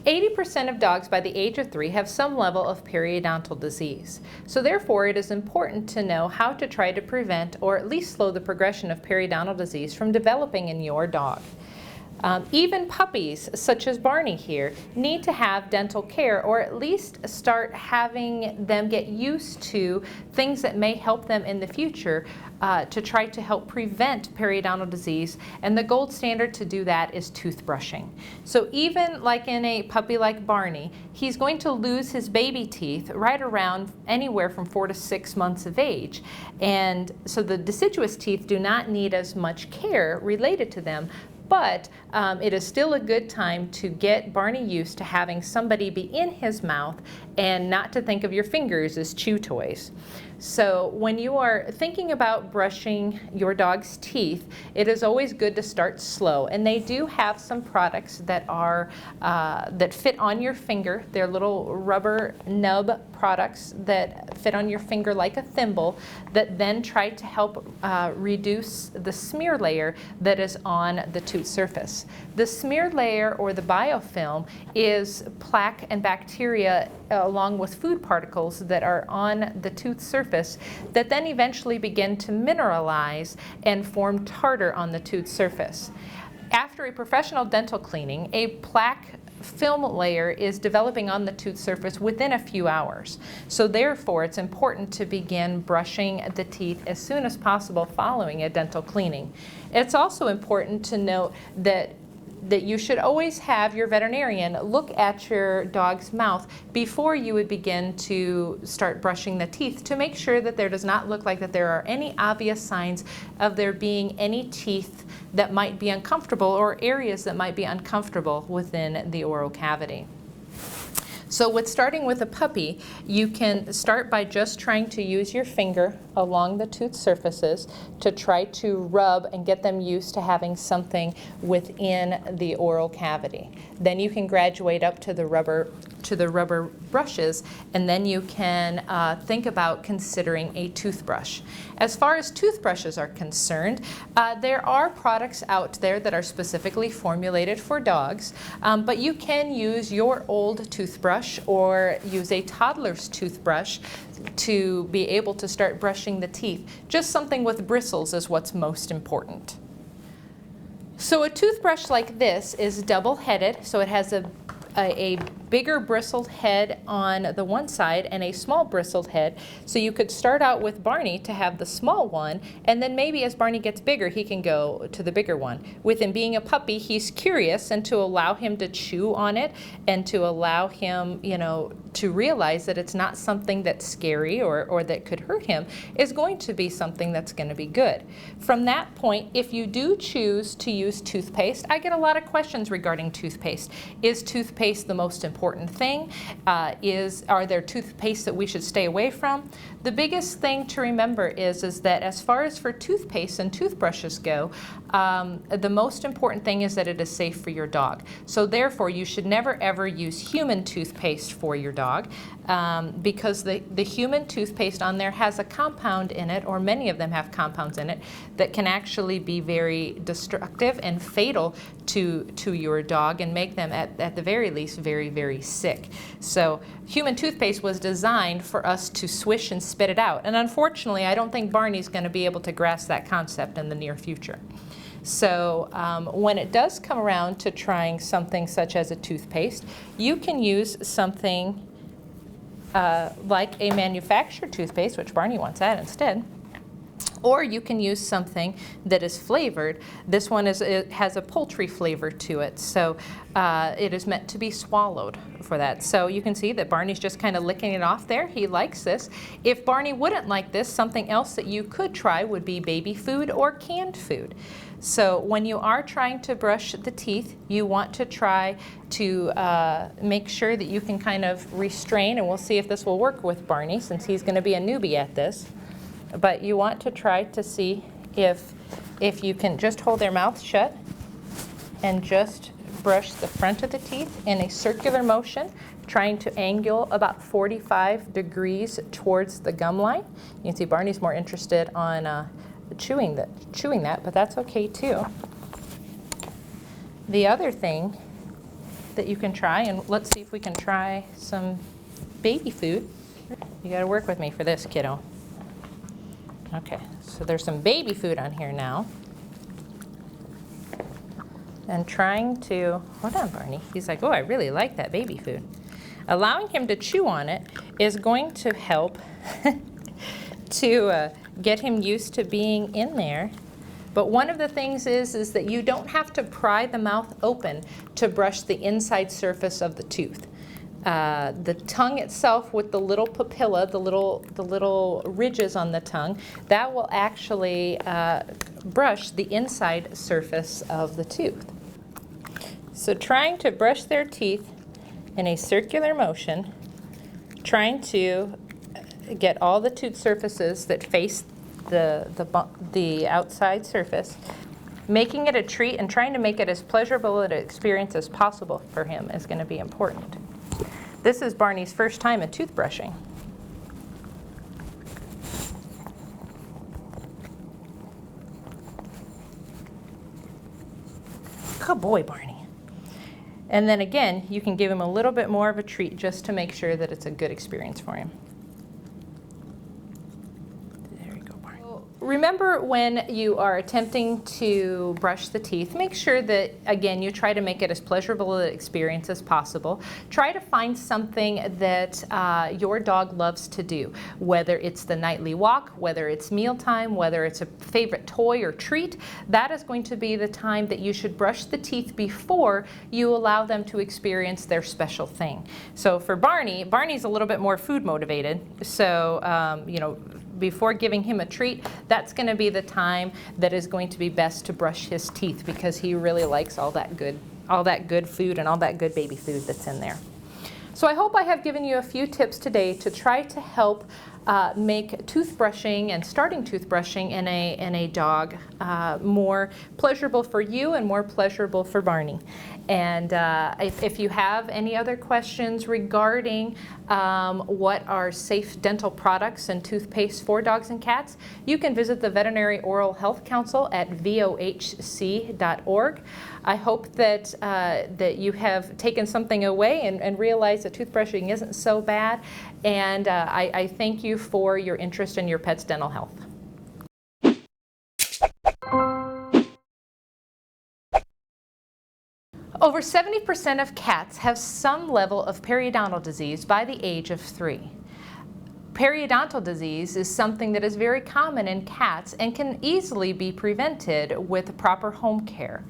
80% of dogs by the age of 3 have some level of periodontal disease. So therefore, it is important to know how to try to prevent or at least slow the progression of periodontal disease from developing in your dog. Even puppies, such as Barney here, need to have dental care, or at least start having them get used to things that may help them in the future to try to help prevent periodontal disease. And the gold standard to do that is toothbrushing. So even like in a puppy like Barney, he's going to lose his baby teeth right around anywhere from 4 to 6 months of age. And so the deciduous teeth do not need as much care related to them. But it is still a good time to get Barney used to having somebody be in his mouth and not to think of your fingers as chew toys. So when you are thinking about brushing your dog's teeth, it is always good to start slow. And they do have some products that are that fit on your finger. They're little rubber nub products that fit on your finger like a thimble that then try to help reduce the smear layer that is on the tooth surface. The smear layer, or the biofilm, is plaque and bacteria along with food particles that are on the tooth surface that then eventually begin to mineralize and form tartar on the tooth surface. After a professional dental cleaning, a plaque film layer is developing on the tooth surface within a few hours. So therefore, it's important to begin brushing the teeth as soon as possible following a dental cleaning. It's also important to note that you should always have your veterinarian look at your dog's mouth before you would begin to start brushing the teeth to make sure that there does not look like that there are any obvious signs of there being any teeth that might be uncomfortable or areas that might be uncomfortable within the oral cavity. So with starting with a puppy, you can start by just trying to use your finger along the tooth surfaces to try to rub and get them used to having something within the oral cavity. Then you can graduate up to the rubber brushes, and then you can think about considering a toothbrush. As far as toothbrushes are concerned, there are products out there that are specifically formulated for dogs, but you can use your old toothbrush or use a toddler's toothbrush to be able to start brushing the teeth. Just something with bristles is what's most important. So a toothbrush like this is double-headed, so it has a bigger bristled head on the one side and a small bristled head. So you could start out with Barney to have the small one, and then maybe as Barney gets bigger, he can go to the bigger one. With him being a puppy, he's curious, and to allow him to chew on it and to allow him, to realize that it's not something that's scary or that could hurt him is going to be something that's going to be good. From that point, if you do choose to use toothpaste, I get a lot of questions regarding toothpaste. Is toothpaste the most important thing? Are there toothpaste that we should stay away from? The biggest thing to remember is that as far as for toothpaste and toothbrushes go, the most important thing is that it is safe for your dog. So therefore, you should never ever use human toothpaste for your dog because the human toothpaste on there has a compound in it, or many of them have compounds in it, that can actually be very destructive and fatal to your dog and make them at the very least very, very sick. So human toothpaste was designed for us to swish and spit it out. And unfortunately, I don't think Barney's going to be able to grasp that concept in the near future. So when it does come around to trying something such as a toothpaste, you can use something like a manufactured toothpaste, which Barney wants that instead. Or you can use something that is flavored. This one it has a poultry flavor to it, so it is meant to be swallowed for that. So you can see that Barney's just kind of licking it off there. He likes this. If Barney wouldn't like this, something else that you could try would be baby food or canned food. So when you are trying to brush the teeth, you want to try to make sure that you can kind of restrain, and we'll see if this will work with Barney since he's going to be a newbie at this. But you want to try to see if you can just hold their mouth shut and just brush the front of the teeth in a circular motion, trying to angle about 45 degrees towards the gum line. You can see Barney's more interested on chewing that, but that's okay too. The other thing that you can try, and let's see if we can try some baby food. You got to work with me for this, kiddo. Okay, so there's some baby food on here now. And trying to, hold on, Barney. He's like, oh, I really like that baby food. Allowing him to chew on it is going to help to get him used to being in there. But one of the things is that you don't have to pry the mouth open to brush the inside surface of the tooth. The tongue itself with the little papilla, the little ridges on the tongue, that will actually brush the inside surface of the tooth. So trying to brush their teeth in a circular motion, trying to get all the tooth surfaces that face the outside surface, making it a treat and trying to make it as pleasurable an experience as possible for him is going to be important. This is Barney's first time at toothbrushing. Good boy, Barney. And then again, you can give him a little bit more of a treat just to make sure that it's a good experience for him. Remember, when you are attempting to brush the teeth, make sure that, again, you try to make it as pleasurable an experience as possible. Try to find something that your dog loves to do, whether it's the nightly walk, whether it's mealtime, whether it's a favorite toy or treat. That is going to be the time that you should brush the teeth before you allow them to experience their special thing. So for Barney's a little bit more food motivated, so you know, before giving him a treat, that's going to be the time that is going to be best to brush his teeth, because he really likes all that good food and all that good baby food that's in there. So I hope I have given you a few tips today to try to help make toothbrushing and starting toothbrushing in a dog more pleasurable for you and more pleasurable for Barney. And if you have any other questions regarding what are safe dental products and toothpaste for dogs and cats, you can visit the Veterinary Oral Health Council at vohc.org. I hope that that you have taken something away and realized that toothbrushing isn't so bad. And I thank you for your interest in your pet's dental health. Over 70% of cats have some level of periodontal disease by the age of 3. Periodontal disease is something that is very common in cats and can easily be prevented with proper home care.